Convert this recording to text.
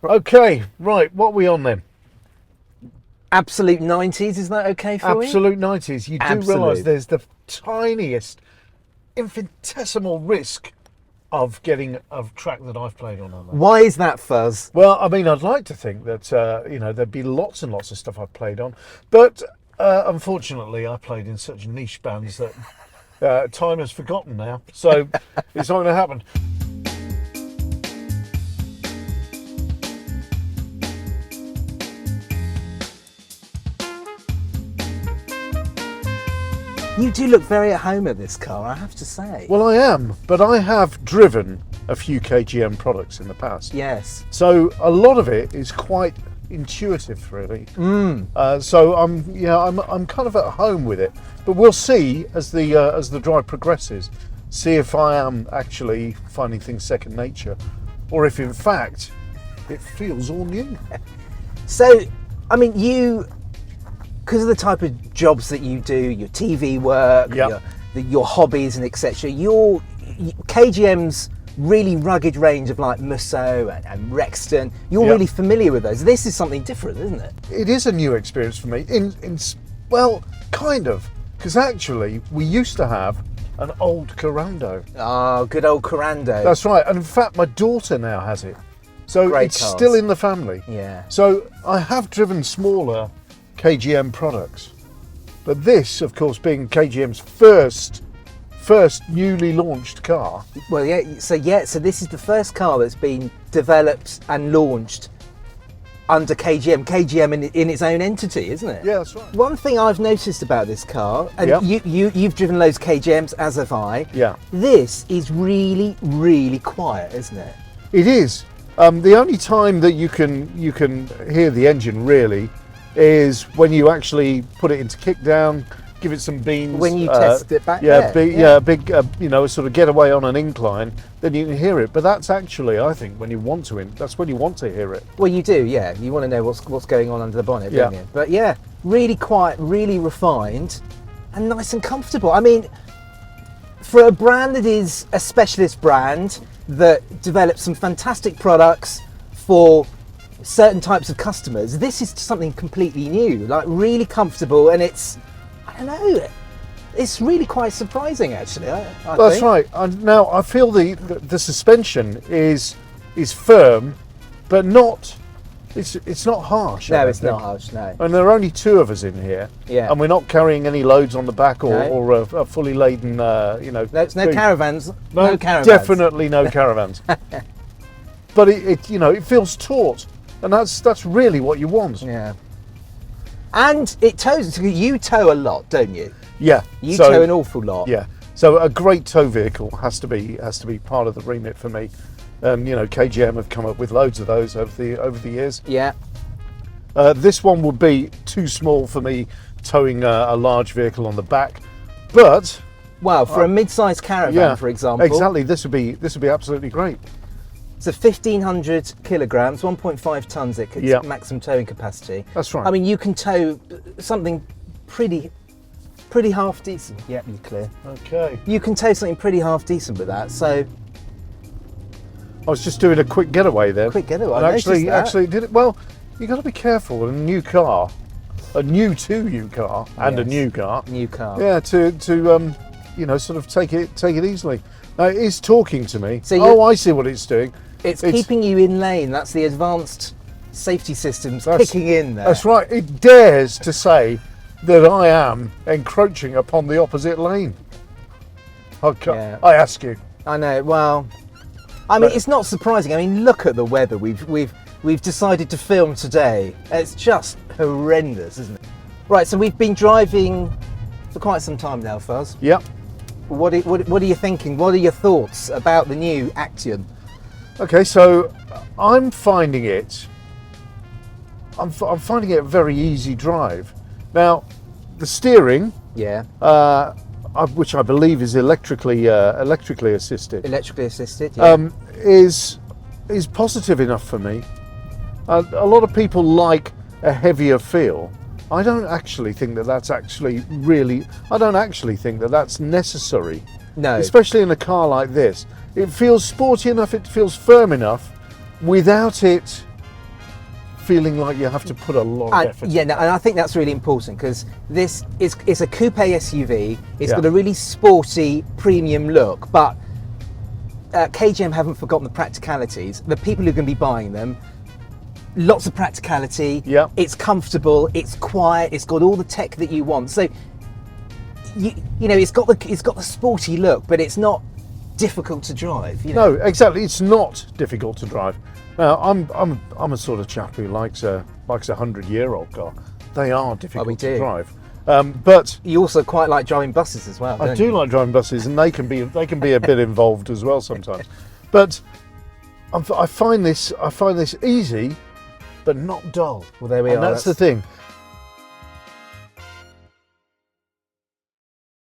Okay, right, what are we on then? Absolute 90s, is that okay for you? Absolute 90s. You do Absolute. realise there's the tiniest, infinitesimal risk of getting a track that I've played on that. Why is that, Fuzz? Well, I mean, I'd like to think that, there'd be lots and lots of stuff I've played on. But unfortunately, I played in such niche bands that time has forgotten now. So it's not going to happen. You do look very at home at this car, I have to say. Well, I am, but I have driven a few KGM products in the past. Yes. So a lot of it is quite intuitive, really. So I'm kind of at home with it. But we'll see as the drive progresses, see if I am actually finding things second nature, or if in fact it feels all new. So, I mean, because of the type of jobs that you do, your TV work, Yep. your hobbies and etc., your KGM's really rugged range of like Musso and Rexton, you're Yep. really familiar with those. This is something different, isn't it? It is a new experience for me. Well, kind of, because actually we used to have an old Corando. Oh, good old Corando. That's right, and in fact my daughter now has it. So Great it's cars. still in the family. Yeah. So I have driven smaller KGM products, but this, of course, being KGM's first newly launched car. Well, So this is the first car that's been developed and launched under KGM. KGM in its own entity, isn't it? Yeah, that's right. One thing I've noticed about this car, and Yep. you've driven loads of KGMs, as have I. Yeah. This is really, really quiet, isn't it? It is. The only time that you can hear the engine really is when you actually put it into kickdown, give it some beans. When you test it back there. Big, sort of getaway on an incline, then you can hear it. But that's actually, I think, when you want to hear it. Well, you do, yeah. You want to know what's going on under the bonnet, don't Yeah. you? But yeah, really quiet, really refined, and nice and comfortable. I mean, for a brand that is a specialist brand that develops some fantastic products for certain types of customers, this is something completely new, like really comfortable, and it's really quite surprising actually. I That's think. right. And now I feel the suspension is firm, but not. It's not harsh. I No, don't it's think. not harsh. No. And there are only two of us in here, Yeah. and we're not carrying any loads on the back or, No. or a fully laden, No, it's no big- caravans. No caravans. Definitely no caravans. But it feels taut, and that's really what you want. Yeah. And it tows. You tow a lot, don't you? Yeah. You so, tow an awful lot. Yeah. So a great tow vehicle has to be part of the remit for me. KGM have come up with loads of those over the years. Yeah. This one would be too small for me towing a large vehicle on the back, but Well, for a mid-sized caravan, for example, exactly, this would be absolutely great. it's a 1,500 kilograms, 1.5 tons. Its Yeah. maximum towing capacity. That's right. I mean, you can tow something pretty half decent. Yeah, you're clear. Okay. You can tow something pretty half decent with that. So I was just doing a quick getaway there. Quick getaway, And I noticed that. actually did it well. You got to be careful with a new car, a new to you car, and a Yes. new car. new car. Yeah, to sort of take it easily. Now it is talking to me. So you're- I see what it's doing. It's keeping you in lane. That's the advanced safety systems That's- kicking in there. That's right. It dares to say that I am encroaching upon the opposite lane. Yeah. I ask you. I know. Well, I mean, But- it's not surprising. I mean, look at the weather we've decided to film today. It's just horrendous, isn't it? Right. So we've been driving for quite some time now, Fuzz. Yep. What are you thinking? What are your thoughts about the new Actyon? Okay, so I'm finding it a very easy drive. Now, the steering, Yeah. which I believe is electrically assisted, Electrically assisted. Yeah. is positive enough for me. A lot of people like a heavier feel. I don't actually think that that's necessary. No. Especially in a car like this. It feels sporty enough, it feels firm enough without it feeling like you have to put a lot of effort. Yeah, no, and I think that's really important because this is it's a coupe SUV. It's Yeah. got a really sporty premium look, but KGM haven't forgotten the practicalities. The people who are going to be buying them, lots of practicality. Yeah. It's comfortable. It's quiet. It's got all the tech that you want. So you know it's got the sporty look, but it's not difficult to drive. You know? No, exactly. It's not difficult to drive. Now, I'm a sort of chap who likes a 100-year-old car. They are difficult to drive. But you also quite like driving buses as well. I do like driving buses, and they can be a bit involved as well sometimes. But I find this easy, but not dull. Well, there we and are. that's the thing.